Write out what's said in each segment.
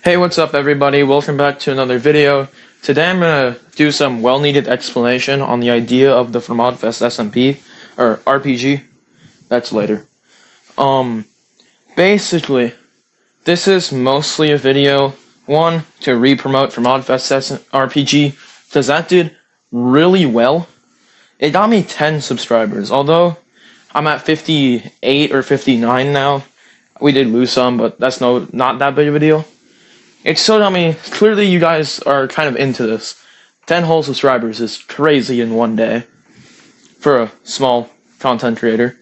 Hey, what's up everybody? Welcome back to another video. Today I'm going to do some well-needed explanation on the idea of the FrmogFest SMP, or RPG. That's later. Basically, this is mostly a video, one, to re-promote FrmogFest RPG, because that did really well. It got me 10 subscribers, although I'm at 58 or 59 now. We did lose some, but that's not that big of a deal. It still got me, clearly you guys are kind of into this. 10 whole subscribers is crazy in one day for a small content creator.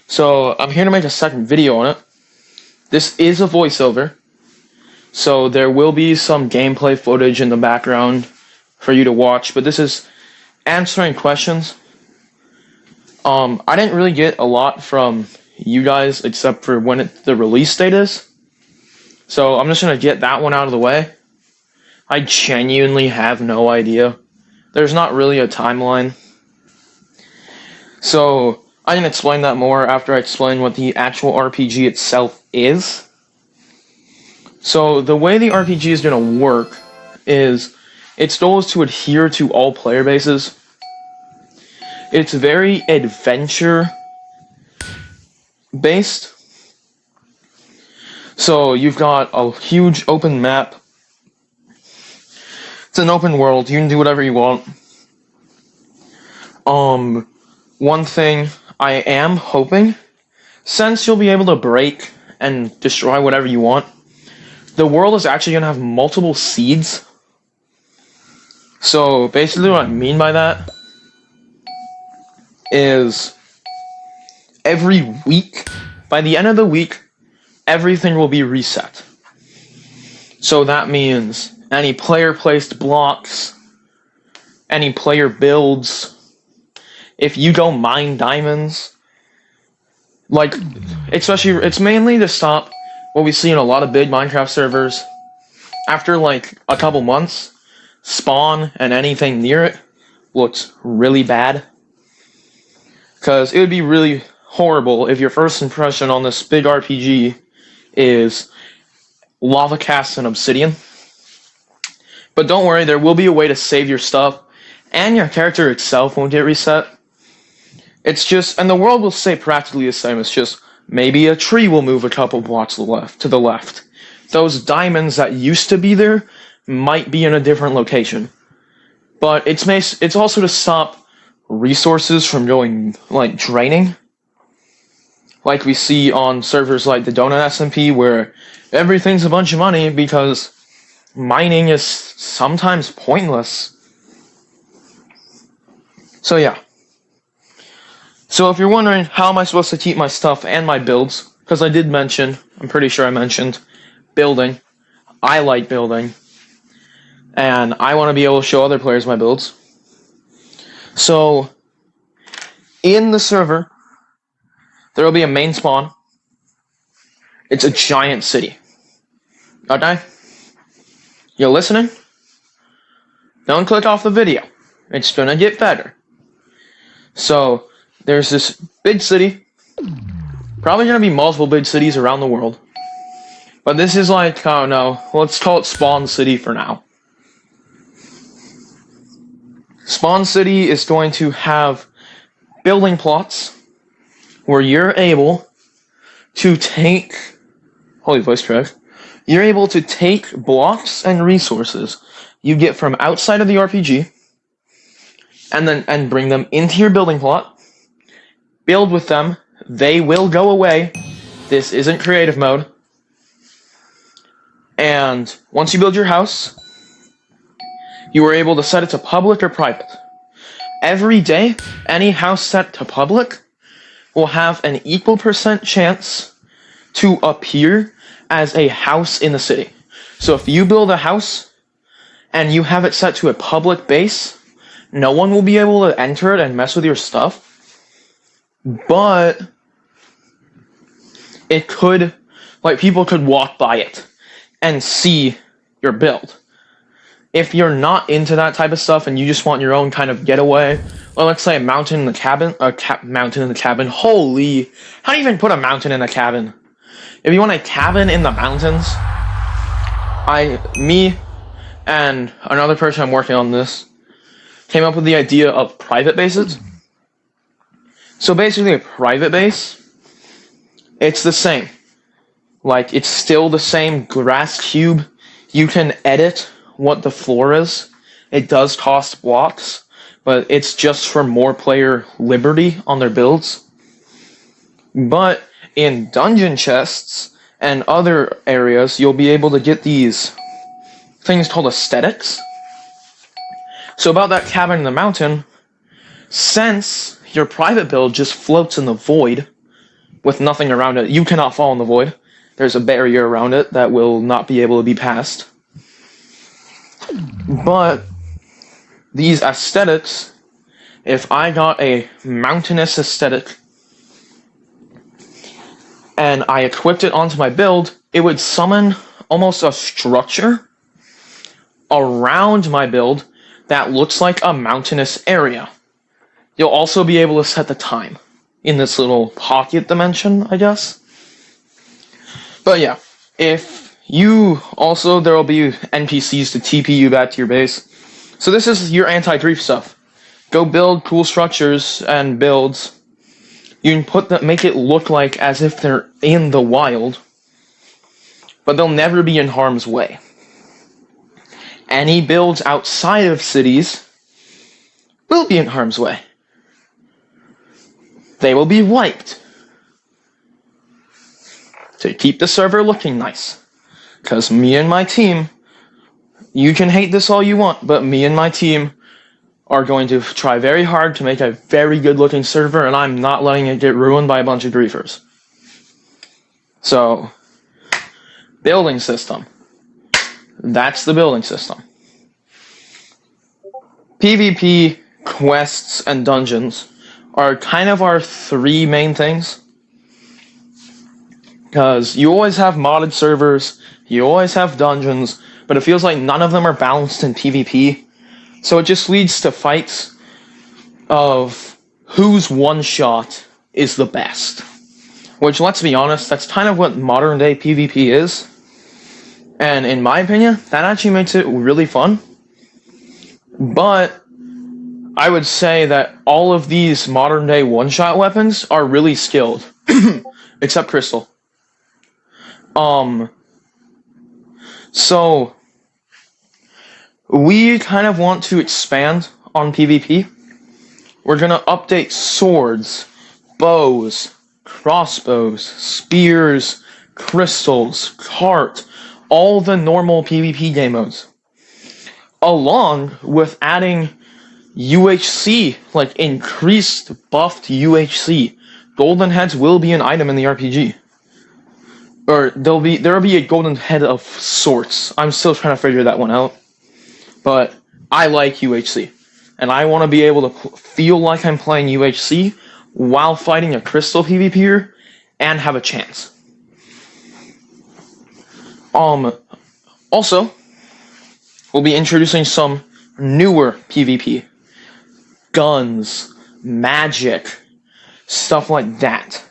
So I'm here to make a second video on it. This is a voiceover, so there will be some gameplay footage in the background for you to watch, but this is answering questions. I didn't really get a lot from you guys except for when the release date is. So I'm just going to get that one out of the way. I genuinely have no idea. There's not really a timeline. So I can explain that more after I explain what the actual RPG itself is. So the way the RPG is going to work is its goal is to adhere to all player bases. It's very adventure based. So you've got a huge open map. It's an open world. You can do whatever you want. One thing I am hoping, since you'll be able to break and destroy whatever you want, the world is actually going to have multiple seeds. So basically what I mean by that is every week, by the end of the week, everything will be reset. So that means any player-placed blocks, any player builds, if you go mine diamonds, like, especially, it's mainly to stop what we see in a lot of big Minecraft servers. After, like, a couple months, spawn and anything near it looks really bad. Because it would be really horrible if your first impression on this big RPG is lava casts and obsidian. But don't worry, there will be a way to save your stuff, and your character itself won't get reset. It's just, and the world will stay practically the same. It's just maybe a tree will move a couple blocks to the left. Those diamonds that used to be there might be in a different location. But it's also to stop resources from going, like, draining. Like we see on servers like the Donut SMP, where everything's a bunch of money because mining is sometimes pointless. So yeah. So if you're wondering how am I supposed to keep my stuff and my builds, because I did mention, I'm pretty sure I mentioned, building. I like building. And I want to be able to show other players my builds. So, in the server, there will be a main spawn. It's a giant city. Okay? You listening? Don't click off the video. It's gonna get better. So, there's this big city. Probably gonna be multiple big cities around the world. But this is like, I don't know, let's call it Spawn City for now. Spawn City is going to have building plots where you're able to take, holy voice crack, you're able to take blocks and resources you get from outside of the RPG and bring them into your building plot, build with them, they will go away. This isn't creative mode. And once you build your house, you are able to set it to public or private. Every day, any house set to public will have an equal % chance to appear as a house in the city. So if you build a house and you have it set to a public base, no one will be able to enter it and mess with your stuff. But it could, like, people could walk by it and see your build. If you're not into that type of stuff and you just want your own kind of getaway, or let's say a mountain in the cabin, mountain in the cabin, holy, how do you even put a mountain in a cabin? If you want a cabin in the mountains, Me and another person I'm working on this came up with the idea of private bases. So basically a private base, it's the same. Like, it's still the same grass cube. You can edit what the floor is. It does cost blocks, but it's just for more player liberty on their builds. But in dungeon chests and other areas, you'll be able to get these things called aesthetics. So about that cabin in the mountain, since your private build just floats in the void with nothing around it, you cannot fall in the void. There's a barrier around it that will not be able to be passed. But these aesthetics, if I got a mountainous aesthetic and I equipped it onto my build, it would summon almost a structure around my build that looks like a mountainous area. You'll also be able to set the time in this little pocket dimension, I guess. But yeah, if you also, there will be NPCs to TP you back to your base. So this is your anti-grief stuff. Go build cool structures and builds. You can make it look like as if they're in the wild, but they'll never be in harm's way. Any builds outside of cities will be in harm's way. They will be wiped to keep the server looking nice. Because me and my team, you can hate this all you want, but me and my team are going to try very hard to make a very good looking server, and I'm not letting it get ruined by a bunch of griefers. So, building system. That's the building system. PvP, quests, and dungeons are kind of our three main things. Because you always have modded servers, you always have dungeons, but it feels like none of them are balanced in PvP. So it just leads to fights of whose one shot is the best. Which, let's be honest, that's kind of what modern day PvP is. And in my opinion, that actually makes it really fun. But I would say that all of these modern day one-shot weapons are really skilled. Except Crystal. So we kind of want to expand on PvP. We're gonna update swords, bows, crossbows, spears, crystals, cart, all the normal PvP game modes. Along with adding UHC, like increased buffed UHC. Golden heads will be an item in the RPG. Or there'll be a golden head of sorts. I'm still trying to figure that one out. But I like UHC. And I want to be able to feel like I'm playing UHC while fighting a crystal PvPer and have a chance. Also, we'll be introducing some newer PvP. Guns, magic, stuff like that.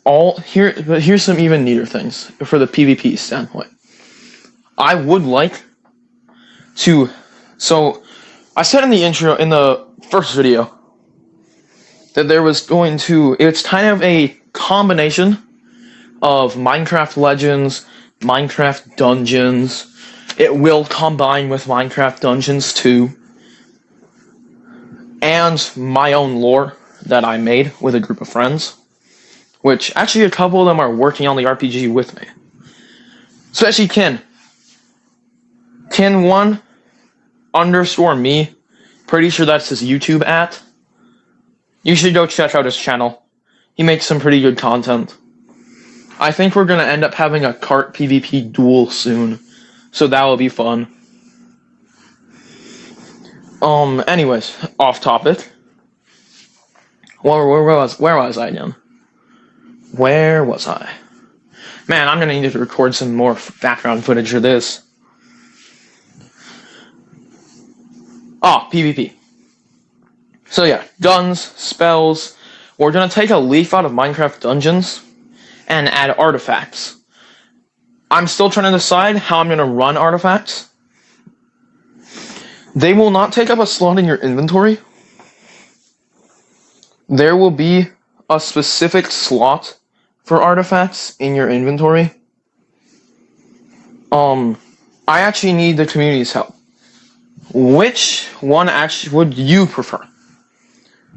But here's some even neater things for the PvP standpoint. I would like to, so I said in the intro, in the first video, that there was going to, it's kind of a combination of Minecraft Legends, Minecraft Dungeons. It will combine with Minecraft Dungeons too. And my own lore that I made with a group of friends. Which, actually, a couple of them are working on the RPG with me. Especially Kin. Kin1_me. Pretty sure that's his YouTube @ You should go check out his channel. He makes some pretty good content. I think we're gonna end up having a cart PvP duel soon. So that will be fun. Anyways, off topic. Where was I again? Where was I? Man, I'm gonna need to record some more background footage for this. PvP. So yeah, guns, spells. We're gonna take a leaf out of Minecraft Dungeons and add artifacts. I'm still trying to decide how I'm going to run artifacts. They will not take up a slot in your inventory. There will be a specific slot for artifacts in your inventory. I actually need the community's help. Which one actually would you prefer?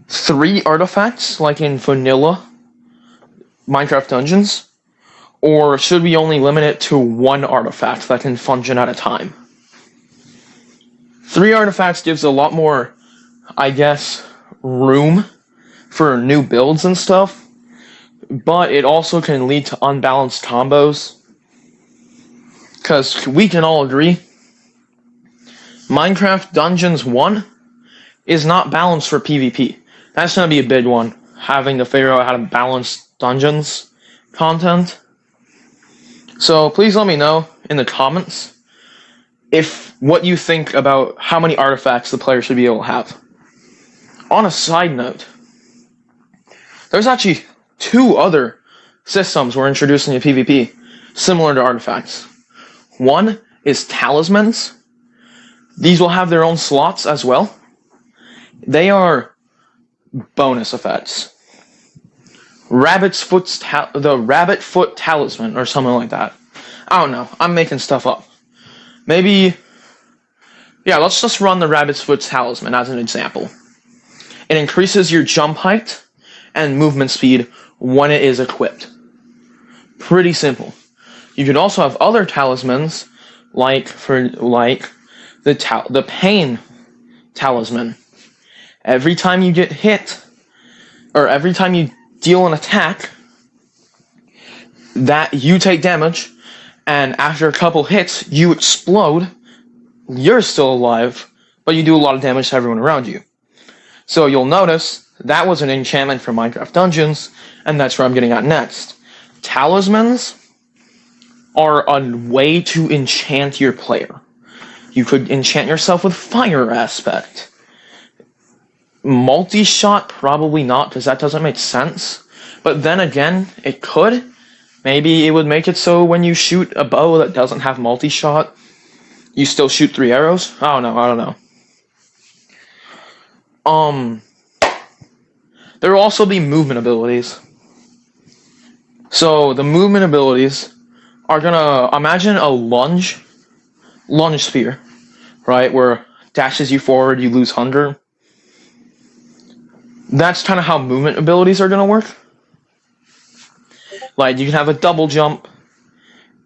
3 artifacts, like in vanilla Minecraft Dungeons? Or should we only limit it to 1 artifact that can function at a time? 3 artifacts gives a lot more, I guess, room for new builds and stuff, but it also can lead to unbalanced combos. Because we can all agree, Minecraft Dungeons 1 is not balanced for PvP. That's going to be a big one, having to figure out how to balance dungeons content. So please let me know in the comments if what you think about how many artifacts the player should be able to have. On a side note, there's actually 2 other systems we're introducing to PvP similar to artifacts. One is talismans. These will have their own slots as well. They are bonus effects. The rabbit foot talisman or something like that. I don't know. I'm making stuff up. Maybe, yeah, let's just run the rabbit's foot talisman as an example. It increases your jump height and movement speed when it is equipped. Pretty simple. You could also have other talismans, like the pain talisman. Every time you get hit, or every time you deal an attack, that you take damage, and after a couple hits, you explode. You're still alive, but you do a lot of damage to everyone around you. So you'll notice that was an enchantment for Minecraft Dungeons, and that's where I'm getting at next. Talismans are a way to enchant your player. You could enchant yourself with fire aspect. Multi-shot, probably not, because that doesn't make sense. But then again, it could. Maybe it would make it so when you shoot a bow that doesn't have multi-shot, you still shoot 3 arrows? I don't know. There will also be movement abilities. So, the movement abilities are gonna, imagine a lunge sphere, right, where dashes you forward, you lose hunger. That's kind of how movement abilities are gonna work. Like, you can have a double jump,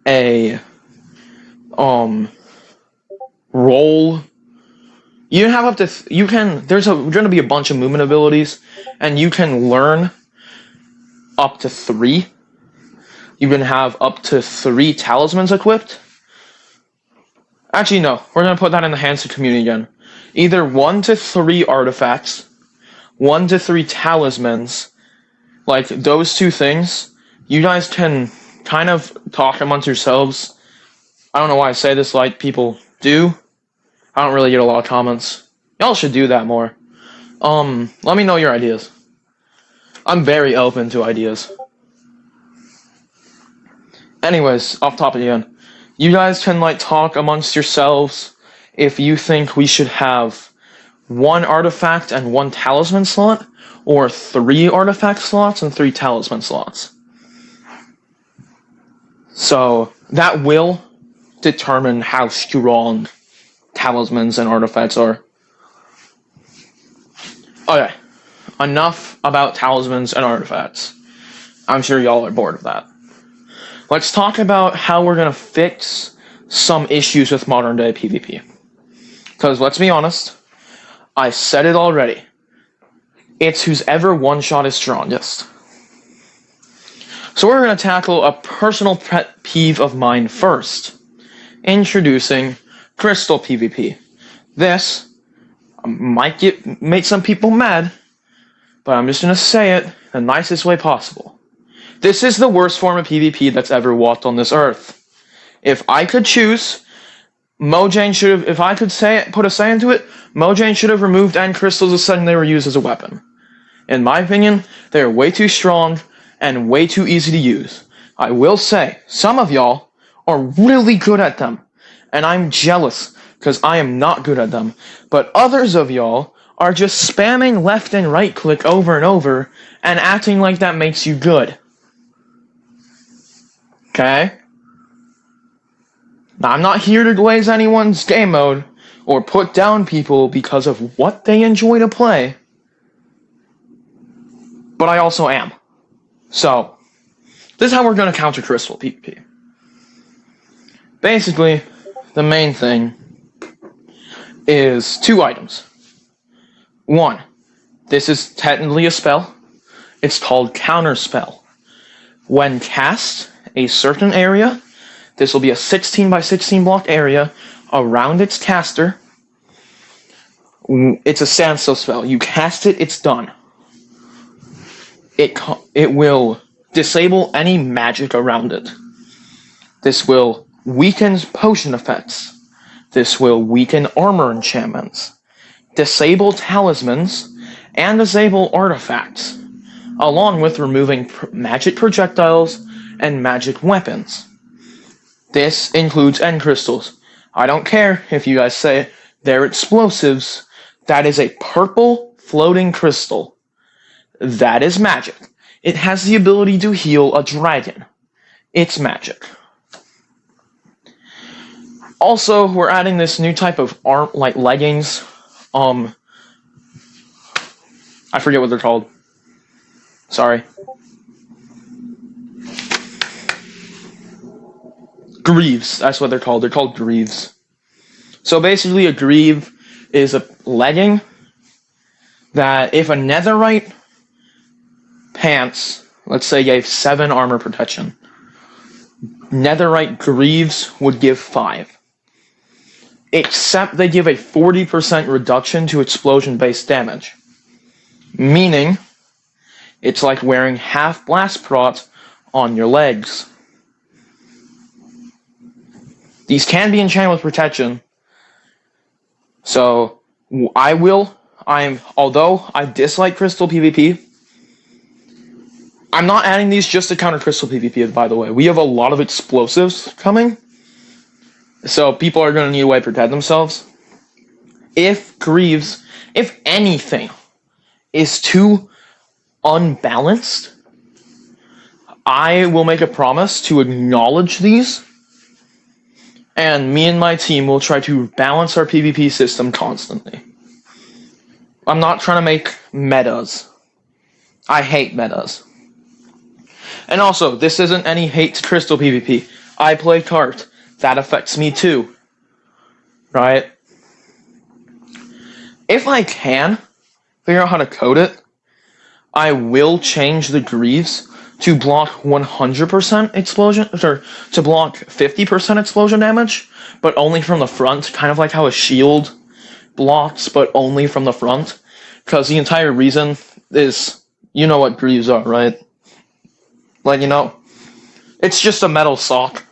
a, roll. You can have up to, there's gonna be a bunch of movement abilities, and you can learn up to 3. You can have up to 3 talismans equipped. Actually, no. We're going to put that in the hands of community again. Either 1 to 3 artifacts, 1 to 3 talismans. Like, those 2 things, you guys can kind of talk amongst yourselves. I don't know why I say this like people do. I don't really get a lot of comments. Y'all should do that more. Let me know your ideas. I'm very open to ideas. Anyways, off topic again. You guys can, like, talk amongst yourselves if you think we should have 1 artifact and 1 talisman slot, or 3 artifact slots and 3 talisman slots. So, that will determine how strong talismans and artifacts are. Okay, enough about talismans and artifacts. I'm sure y'all are bored of that. Let's talk about how we're going to fix some issues with modern day PvP. Because let's be honest, I said it already. It's whose ever one shot is strongest. So we're going to tackle a personal pet peeve of mine first. Introducing crystal PvP. This might make some people mad, but I'm just going to say it the nicest way possible. This is the worst form of PvP that's ever walked on this earth. If I could choose, Mojang should have, if I could put a say into it, Mojang should have removed end crystals the second they were used as a weapon. In my opinion, they are way too strong and way too easy to use. I will say, some of y'all are really good at them, and I'm jealous because I am not good at them. But others of y'all are just spamming left and right click over and over and acting like that makes you good. Okay? Now, I'm not here to glaze anyone's game mode or put down people because of what they enjoy to play, but I also am. So, this is how we're going to counter Crystal PvP. Basically, the main thing is 2 items. 1, this is technically a spell. It's called Counter Spell. When cast a certain area, this will be a 16 by 16 block area around its caster. It's a standstill spell. You cast it, it's done. It will disable any magic around it. This will weaken potion effects. This will weaken armor enchantments, disable talismans, and disable artifacts, along with removing magic projectiles and magic weapons. This includes end crystals. I don't care if you guys say they're explosives. That is a purple floating crystal. That is magic. It has the ability to heal a dragon. It's magic. Also, we're adding this new type of leggings. I forget what they're called. Sorry. Greaves, that's what they're called. They're called greaves. So basically a greave is a legging that if a netherite pants, let's say, gave 7 armor protection, netherite greaves would give 5. Except they give a 40% reduction to explosion-based damage. Meaning, it's like wearing half blast prot on your legs. These can be enchanted with protection. So, although I dislike Crystal PvP, I'm not adding these just to counter Crystal PvP, by the way. We have a lot of explosives coming. So people are going to need a way to protect themselves. If greaves, if anything, is too unbalanced, I will make a promise to acknowledge these, and me and my team will try to balance our PvP system constantly. I'm not trying to make metas. I hate metas. And also, this isn't any hate to Crystal PvP. I play cart. That affects me too. Right? If I can figure out how to code it, I will change the greaves to block 100% explosion, or to block 50% explosion damage, but only from the front, kind of like how a shield blocks, but only from the front. Because the entire reason is, you know what greaves are, right? Like, it's just a metal sock.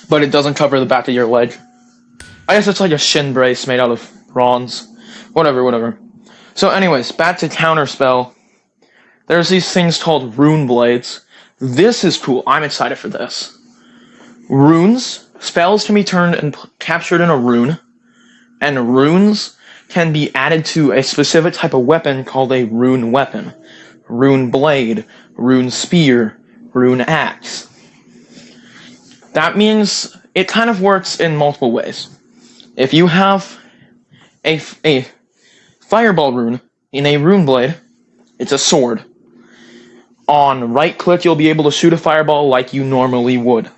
But it doesn't cover the back of your leg. I guess it's like a shin brace made out of bronze. Whatever. So anyways, back to Counterspell. There's these things called rune blades. This is cool. I'm excited for this. Runes, spells can be turned and captured in a rune. And runes can be added to a specific type of weapon called a rune weapon. Rune blade, rune spear, rune axe. That means it kind of works in multiple ways. If you have a fireball rune in a rune blade, it's a sword. On right click, you'll be able to shoot a fireball like you normally would.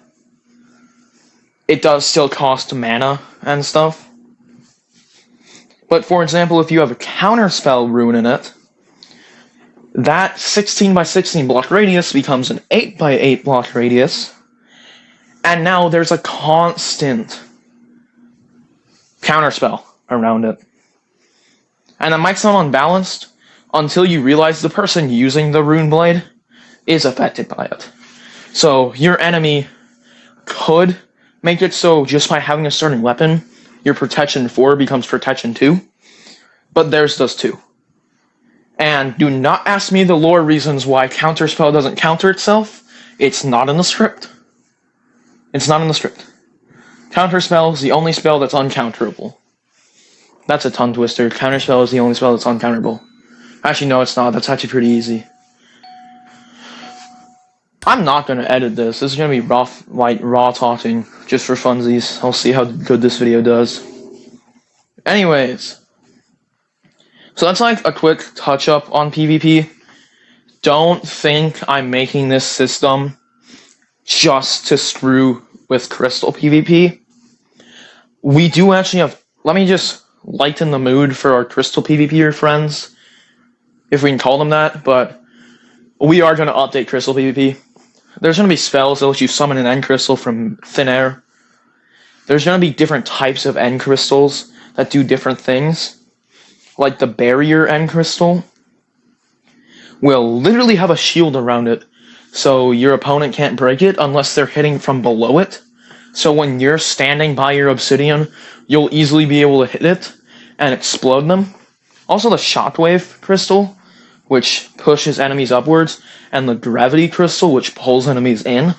It does still cost mana and stuff. But for example, if you have a counterspell rune in it, that 16 by 16 block radius becomes an 8 by 8 block radius. And now there's a constant counterspell around it. And it might sound unbalanced until you realize the person using the rune blade is affected by it. So your enemy could make it so just by having a certain weapon, your protection 4 becomes protection 2. But theirs does too. And do not ask me the lore reasons why counterspell doesn't counter itself. It's not in the script. It's not in the script. Counterspell is the only spell that's uncounterable. That's a tongue twister. Counterspell is the only spell that's uncounterable. Actually, no, it's not. That's actually pretty easy. I'm not gonna edit this. This is gonna be raw talking, just for funsies. I'll see how good this video does. Anyways, so that's like a quick touch-up on PvP. Don't think I'm making this system just to screw with Crystal PvP. We do actually have... Let me just lighten the mood for our Crystal PvPer friends, if we can call them that, but we are going to update Crystal PvP. There's going to be spells that let you summon an end crystal from thin air. There's going to be different types of end crystals that do different things. Like the barrier end crystal will literally have a shield around it, so your opponent can't break it unless they're hitting from below it. So when you're standing by your obsidian, you'll easily be able to hit it and explode them. Also the shockwave crystal, which pushes enemies upwards, and the gravity crystal, which pulls enemies in.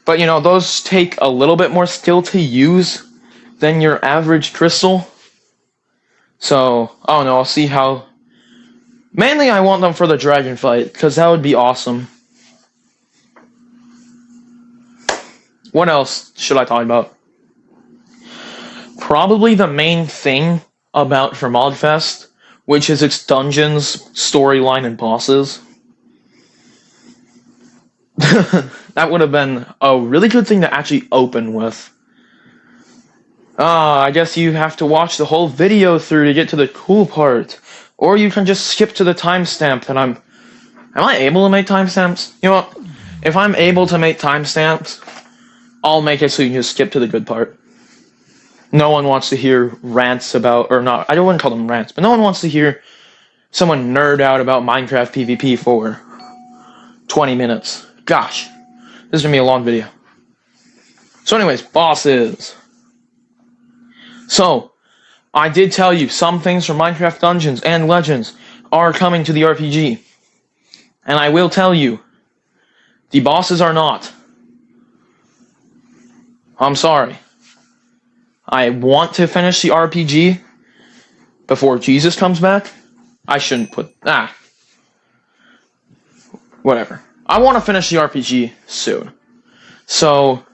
But, you know, those take a little bit more skill to use than your average crystal. So, I don't know, I'll see how... Mainly I want them for the dragon fight, because that would be awesome. What else should I talk about? Probably the main thing about FrmogFest, which is its dungeons, storyline, and bosses. That would have been a really good thing to actually open with. I guess you have to watch the whole video through to get to the cool part. Or you can just skip to the timestamp that Am I able to make timestamps? You know what? If I'm able to make timestamps, I'll make it so you can just skip to the good part. No one wants to hear rants about, or not, I don't want to call them rants, but no one wants to hear someone nerd out about Minecraft PvP for 20 minutes. Gosh, this is going to be a long video. So anyways, bosses. So, I did tell you some things from Minecraft Dungeons and Legends are coming to the RPG. And I will tell you, the bosses are not. I'm sorry. I want to finish the RPG before Jesus comes back. I shouldn't put... Whatever. I want to finish the RPG soon. So...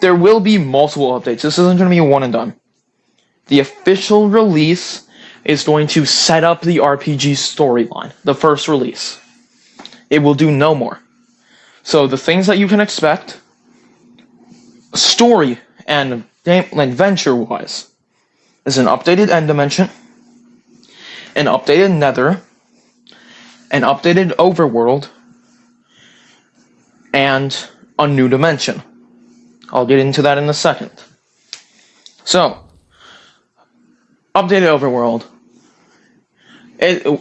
There will be multiple updates. This isn't going to be a one and done. The official release is going to set up the RPG storyline. The first release. It will do no more. So the things that you can expect... story and adventure-wise, is an updated end dimension, an updated nether, an updated overworld, and a new dimension. I'll get into that in a second. So, updated overworld.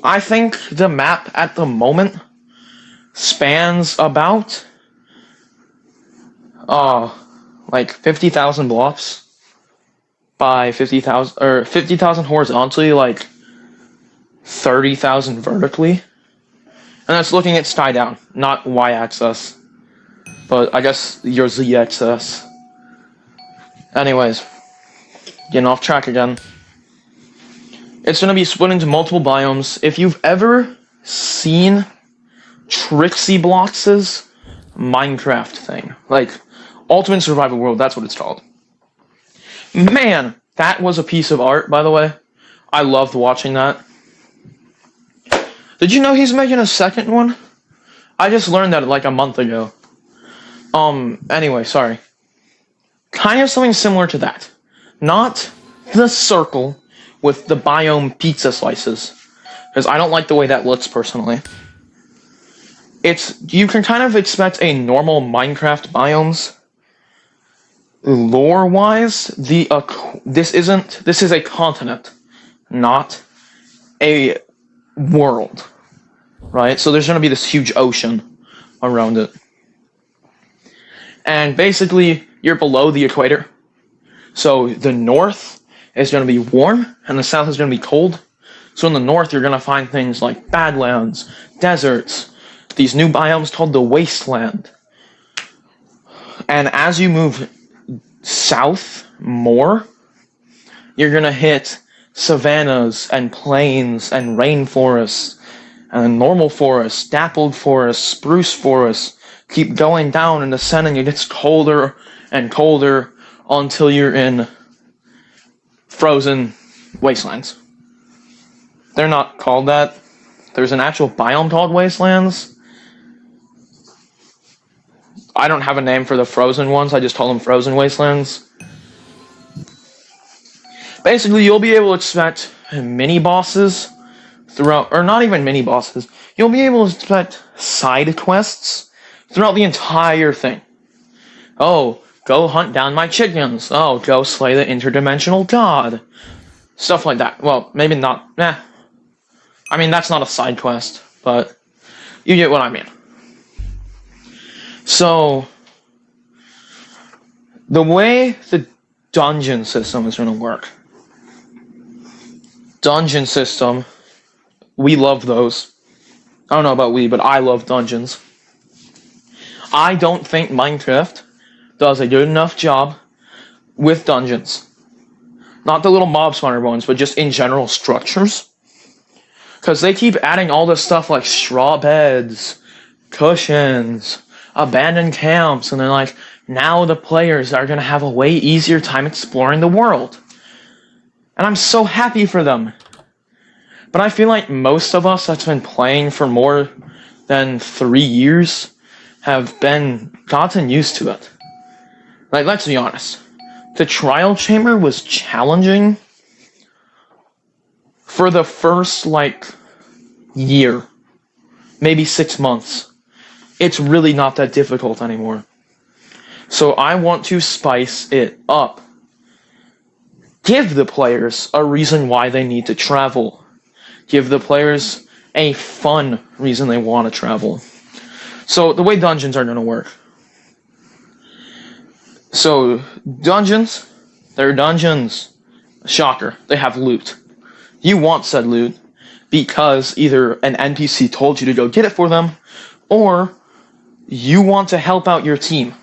I think the map at the moment spans about... like 50,000 blocks by 50,000, or 50,000 horizontally, like 30,000 vertically. And that's looking at sky down, not y-axis. But I guess your z-axis. Anyways, getting off track again. It's going to be split into multiple biomes. If you've ever seen Trixie Blocks' Minecraft thing, like Ultimate Survival World, that's what it's called. Man, that was a piece of art, by the way. I loved watching that. Did you know he's making a second one? I just learned that like a month ago. Anyway, sorry. Kind of something similar to that. Not the circle with the biome pizza slices, because I don't like the way that looks personally. You can kind of expect a normal Minecraft biomes. Lore-wise, this is a continent, not a world, right? So there's going to be this huge ocean around it. And basically, you're below the equator. So the north is going to be warm, and the south is going to be cold. So in the north, you're going to find things like badlands, deserts, these new biomes called the Wasteland. And as you move south more, you're going to hit savannas and plains and rainforests and normal forests, dappled forests, spruce forests. Keep going down and ascending. It gets colder and colder until you're in frozen wastelands. They're not called that. There's an actual biome called Wastelands. I don't have a name for the frozen ones. I just call them Frozen Wastelands. Basically, you'll be able to expect mini-bosses throughout, or not even mini-bosses. You'll be able to expect side quests throughout the entire thing. Oh, go hunt down my chickens. Oh, go slay the interdimensional god. Stuff like that. Well, maybe not. I mean, that's not a side quest, but you get what I mean. So, the way the dungeon system is going to work. Dungeon system, we love those. I don't know about we, but I love dungeons. I don't think Minecraft does a good enough job with dungeons. Not the little mob spawner ones, but just in general structures. Because they keep adding all this stuff like straw beds, cushions, abandoned camps, and they're like, now the players are going to have a way easier time exploring the world. And I'm so happy for them. But I feel like most of us that's been playing for more than 3 years have gotten used to it. Like, let's be honest. The trial chamber was challenging for the first, year. Maybe 6 months. It's really not that difficult anymore. So I want to spice it up. Give the players a reason why they need to travel. Give the players a fun reason they want to travel. So the way dungeons are going to work. So dungeons, they're dungeons. Shocker, they have loot. You want said loot because either an NPC told you to go get it for them, or you want to help out your team.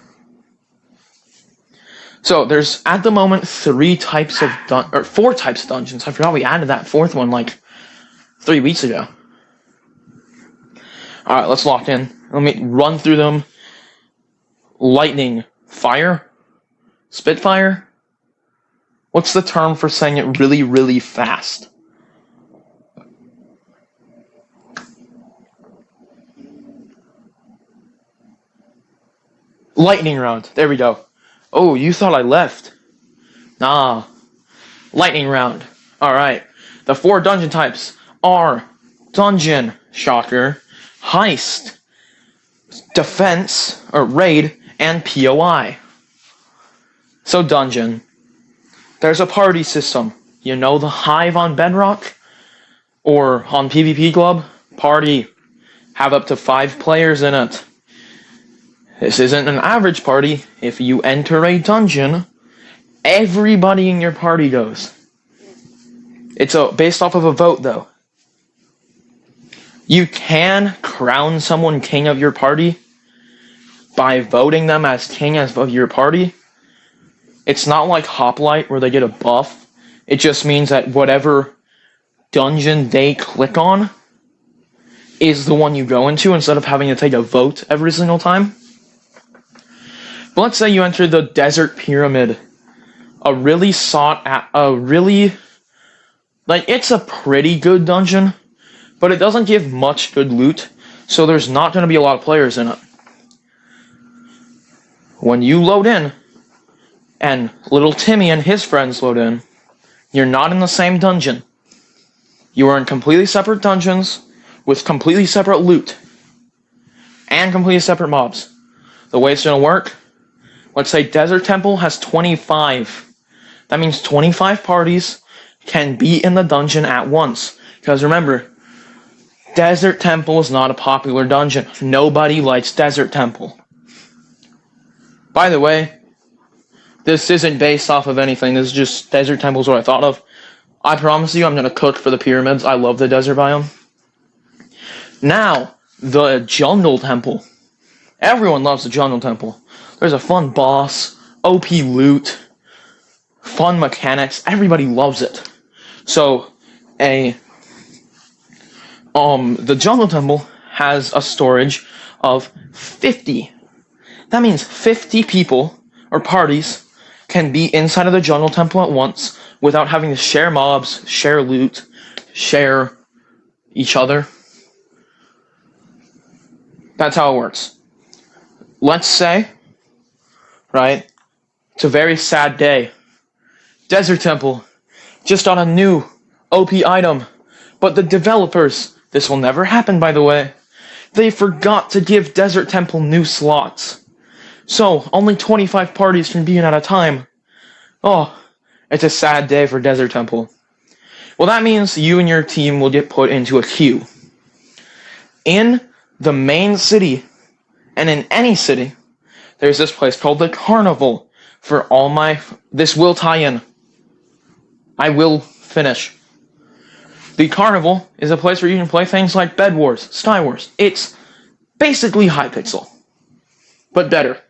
So there's at the moment 4 types of dungeons. I forgot we added that 4th one 3 weeks ago. Alright, let's lock in. Let me run through them. Lightning. Fire? Spitfire? What's the term for saying it really, really fast? Lightning round. There we go. Oh, you thought I left. Nah. Lightning round. Alright. The 4 dungeon types are dungeon, shocker, heist, defense, or raid, and POI. So dungeon. There's a party system. You know the Hive on Bedrock? Or on PvP Club? Party. Have up to 5 players in it. This isn't an average party. If you enter a dungeon, everybody in your party goes. It's based off of a vote, though. You can crown someone king of your party by voting them as king of your party. It's not like Hoplite where they get a buff. It just means that whatever dungeon they click on is the one you go into instead of having to take a vote every single time. But let's say you enter the Desert Pyramid. It's a pretty good dungeon, but it doesn't give much good loot, so there's not going to be a lot of players in it. When you load in, and little Timmy and his friends load in, you're not in the same dungeon. You are in completely separate dungeons, with completely separate loot, and completely separate mobs. The way it's going to work, let's say Desert Temple has 25. That means 25 parties can be in the dungeon at once. Because remember, Desert Temple is not a popular dungeon. Nobody likes Desert Temple. By the way, this isn't based off of anything. This is just Desert Temple is what I thought of. I promise you I'm going to cook for the pyramids. I love the desert biome. Now, the Jungle Temple. Everyone loves the Jungle Temple. There's a fun boss, OP loot, fun mechanics. Everybody loves it. So, the Jungle Temple has a storage of 50. That means 50 people or parties can be inside of the Jungle Temple at once without having to share mobs, share loot, share each other. That's how it works. Let's say, right, it's a very sad day. Desert Temple just got a new OP item, but the developers, this will never happen by the way, they forgot to give Desert Temple new slots. So, only 25 parties can be in at a time. Oh, it's a sad day for Desert Temple. Well, that means you and your team will get put into a queue. In the main city, and in any city, there's this place called the Carnival. For all this will tie in. I will finish. The Carnival is a place where you can play things like Bed Wars, Sky Wars. It's basically Hypixel, but better,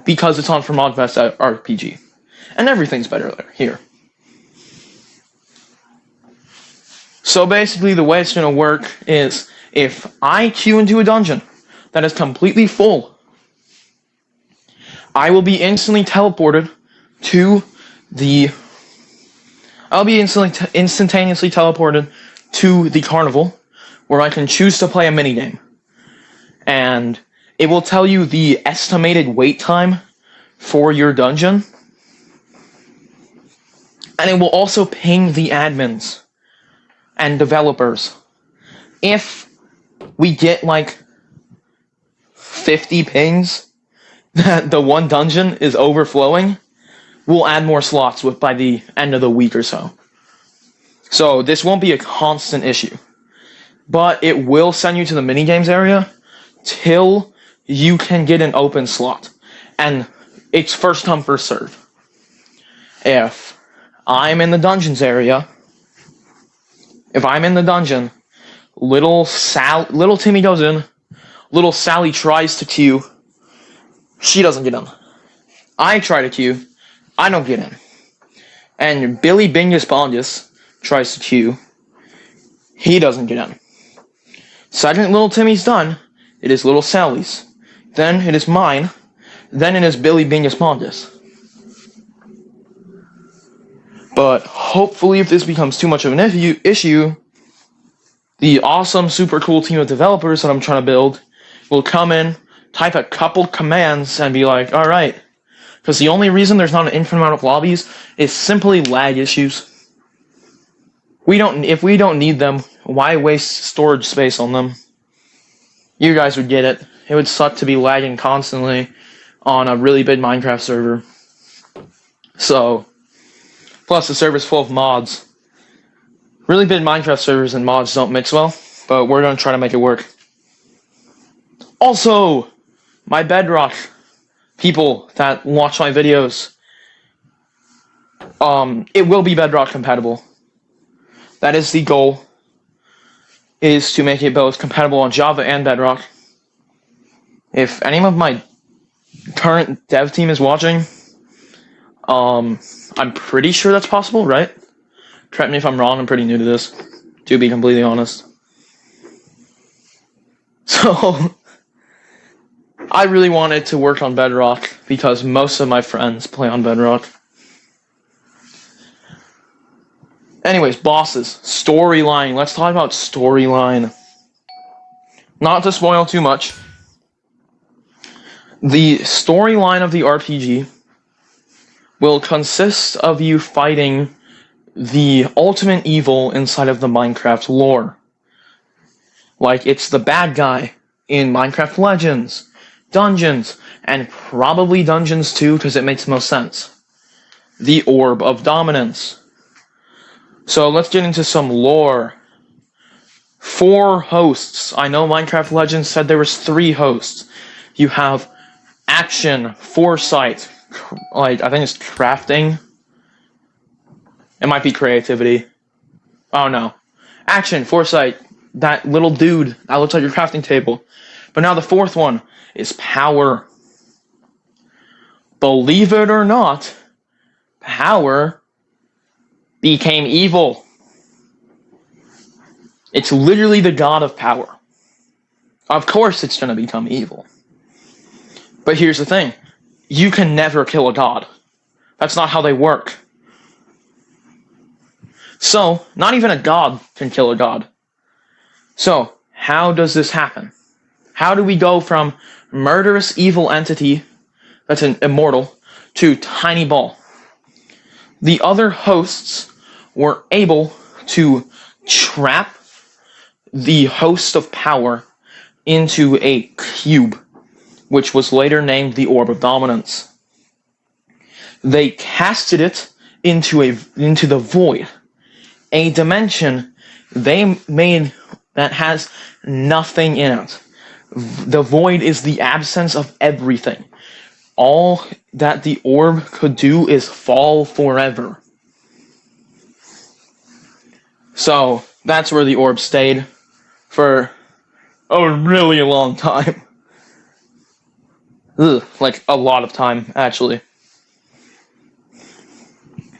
because it's on FrmogFest RPG. And everything's better there, here. So basically the way it's going to work is, if I queue into a dungeon that is completely full, I will be instantly teleported to instantaneously teleported to the Carnival, where I can choose to play a minigame. And it will tell you the estimated wait time for your dungeon. And it will also ping the admins and developers. If we get like 50 pings that the one dungeon is overflowing, we'll add more slots by the end of the week or so. So this won't be a constant issue. But it will send you to the minigames area till you can get an open slot. And it's first come, first serve. If I'm in the dungeons area, little Timmy goes in, little Sally tries to queue, she doesn't get in. I try to queue, I don't get in. And Billy Bingus Bongus tries to queue, he doesn't get in. Second little Timmy's done, it is little Sally's. Then it is mine, then it is Billy Bingus Bongus. But hopefully if this becomes too much of an issue, the awesome, super cool team of developers that I'm trying to build will come in, type a couple commands, and be like, alright. Because the only reason there's not an infinite amount of lobbies is simply lag issues. If we don't need them, why waste storage space on them? You guys would get it. It would suck to be lagging constantly on a really big Minecraft server. So, plus the server's full of mods. Really big Minecraft servers and mods don't mix well, but we're going to try to make it work. Also, my Bedrock people that watch my videos, it will be Bedrock compatible. That is the goal, is to make it both compatible on Java and Bedrock. If any of my current dev team is watching, I'm pretty sure that's possible, right? Correct me if I'm wrong, I'm pretty new to this, to be completely honest. So, I really wanted to work on Bedrock because most of my friends play on Bedrock. Anyways, bosses. Storyline. Let's talk about storyline. Not to spoil too much, the storyline of the RPG will consist of you fighting the ultimate evil inside of the Minecraft lore. Like, it's the bad guy in Minecraft Legends, Dungeons, and probably Dungeons 2, because it makes the most sense. The Orb of Dominance. So let's get into some lore. 4 hosts. I know Minecraft Legends said there was 3 hosts. You have action, foresight, I think it's crafting. It might be creativity. Oh no. Action, foresight, that little dude that looks like your crafting table. But now the fourth one is power. Believe it or not, power became evil. It's literally the god of power. Of course it's going to become evil. But here's the thing. You can never kill a god. That's not how they work. So, not even a god can kill a god. So, how does this happen? How do we go from murderous evil entity that's an immortal to tiny ball? The other hosts were able to trap the host of power into a cube, which was later named the Orb of Dominance. They casted it into the void, a dimension they made that has nothing in it. The void is the absence of everything. All that the orb could do is fall forever. So, that's where the orb stayed for a really long time. Like, a lot of time, actually.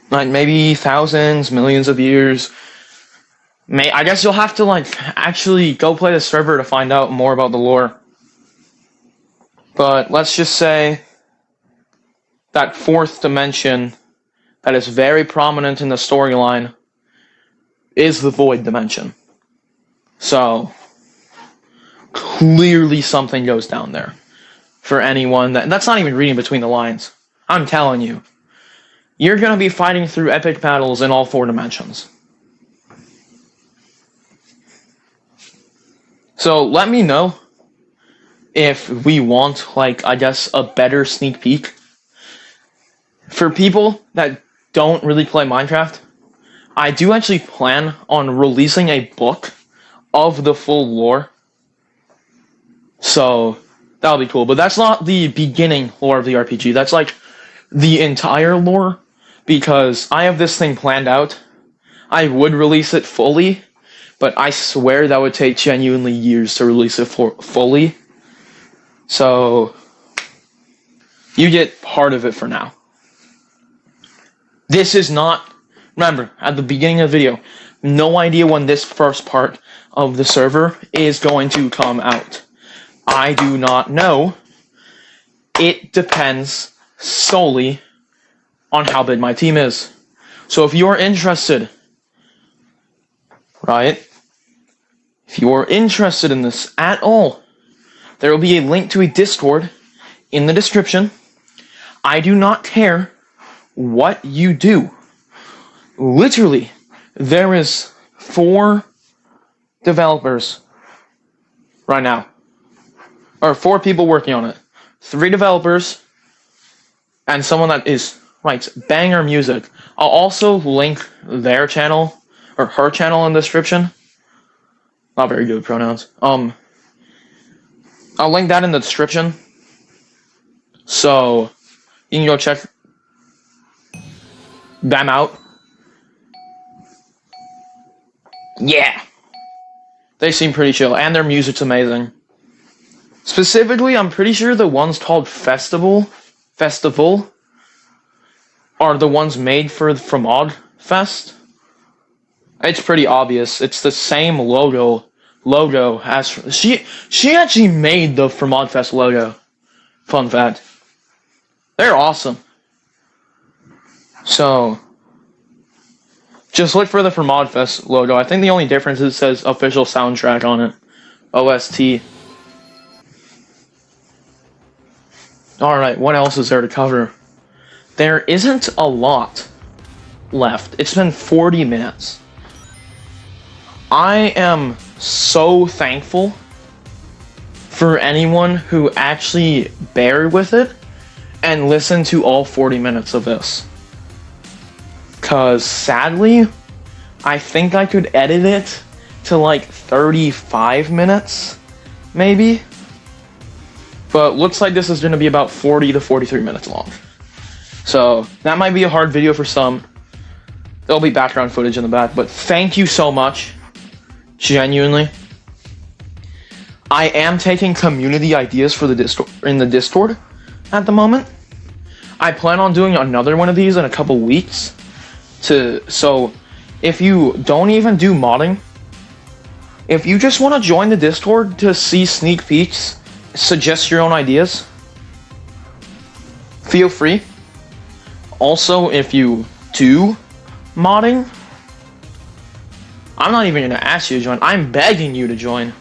Like, maybe thousands, millions of years. I guess you'll have to, actually go play the server to find out more about the lore. But let's just say that fourth dimension that is very prominent in the storyline is the void dimension. So, clearly something goes down there. For anyone that's not even reading between the lines. I'm telling you. You're going to be fighting through epic battles in all four dimensions. So let me know if we want, I guess, a better sneak peek. For people that don't really play Minecraft, I do actually plan on releasing a book of the full lore. So that'll be cool. But that's not the beginning lore of the RPG. That's the entire lore. Because I have this thing planned out. I would release it fully. But I swear that would take genuinely years to release it fully. So, you get part of it for now. This is not, remember, at the beginning of the video, no idea when this first part of the server is going to come out. I do not know. It depends solely on how big my team is. So if you're interested, right? If you're interested in this at all, there will be a link to a Discord in the description. I do not care what you do. Literally, there is 4 developers right now. Or 4 people working on it. 3 developers and someone that writes banger music. I'll also link their channel or her channel in the description. Not very good with pronouns. I'll link that in the description. So you can go check them out. Yeah. They seem pretty chill and their music's amazing. Specifically, I'm pretty sure the ones called Festival are the ones made for FrmogFest. It's pretty obvious. It's the same logo as she actually made the FrmogFest logo. Fun fact. They're awesome. So just look for the FrmogFest logo. I think the only difference is it says official soundtrack on it. OST. Alright, what else is there to cover? There isn't a lot left. It's been 40 minutes. I am so thankful for anyone who actually bared with it and listened to all 40 minutes of this. Because sadly, I think I could edit it to 35 minutes, maybe. But looks like this is going to be about 40 to 43 minutes long. So that might be a hard video for some. There'll be background footage in the back, but thank you so much. Genuinely. I am taking community ideas for the Discord at the moment. I plan on doing another one of these in a couple weeks. So if you don't even do modding, if you just want to join the Discord to see sneak peeks, suggest your own ideas, feel free. Also, if you do modding, I'm not even going to ask you to join. I'm begging you to join.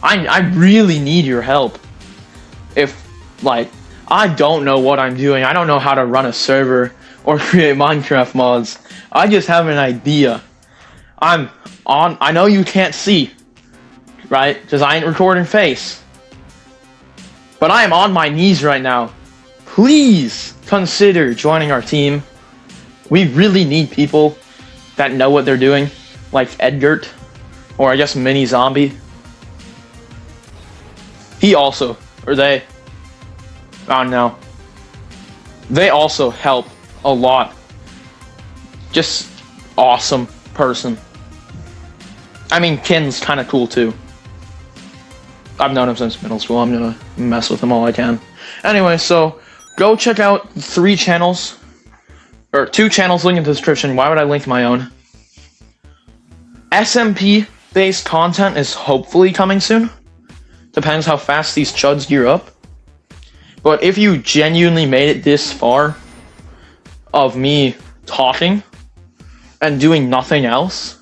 I really need your help. I don't know what I'm doing. I don't know how to run a server or create Minecraft mods. I just have an idea. I know you can't see, right? Because I ain't recording face. But I am on my knees right now. Please consider joining our team. We really need people that know what they're doing, like Edgert, or I guess Mini Zombie. They also help a lot. Just awesome person. I mean, Kin's kind of cool too. I've known him since middle school. I'm gonna mess with him all I can. Anyway, so go check out 3 channels. Or 2 channels, link in the description. Why would I link my own? SMP-based content is hopefully coming soon. Depends how fast these chuds gear up. But if you genuinely made it this far of me talking and doing nothing else,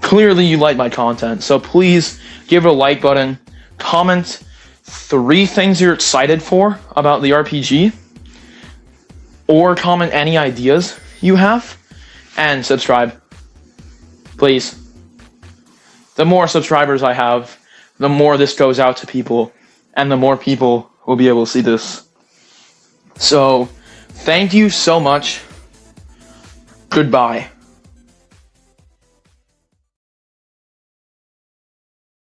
clearly you like my content. So please give it a like button. Comment 3 things you're excited for about the RPG. Or comment any ideas you have. And subscribe. Please. The more subscribers I have, the more this goes out to people. And the more people will be able to see this. So, thank you so much. Goodbye.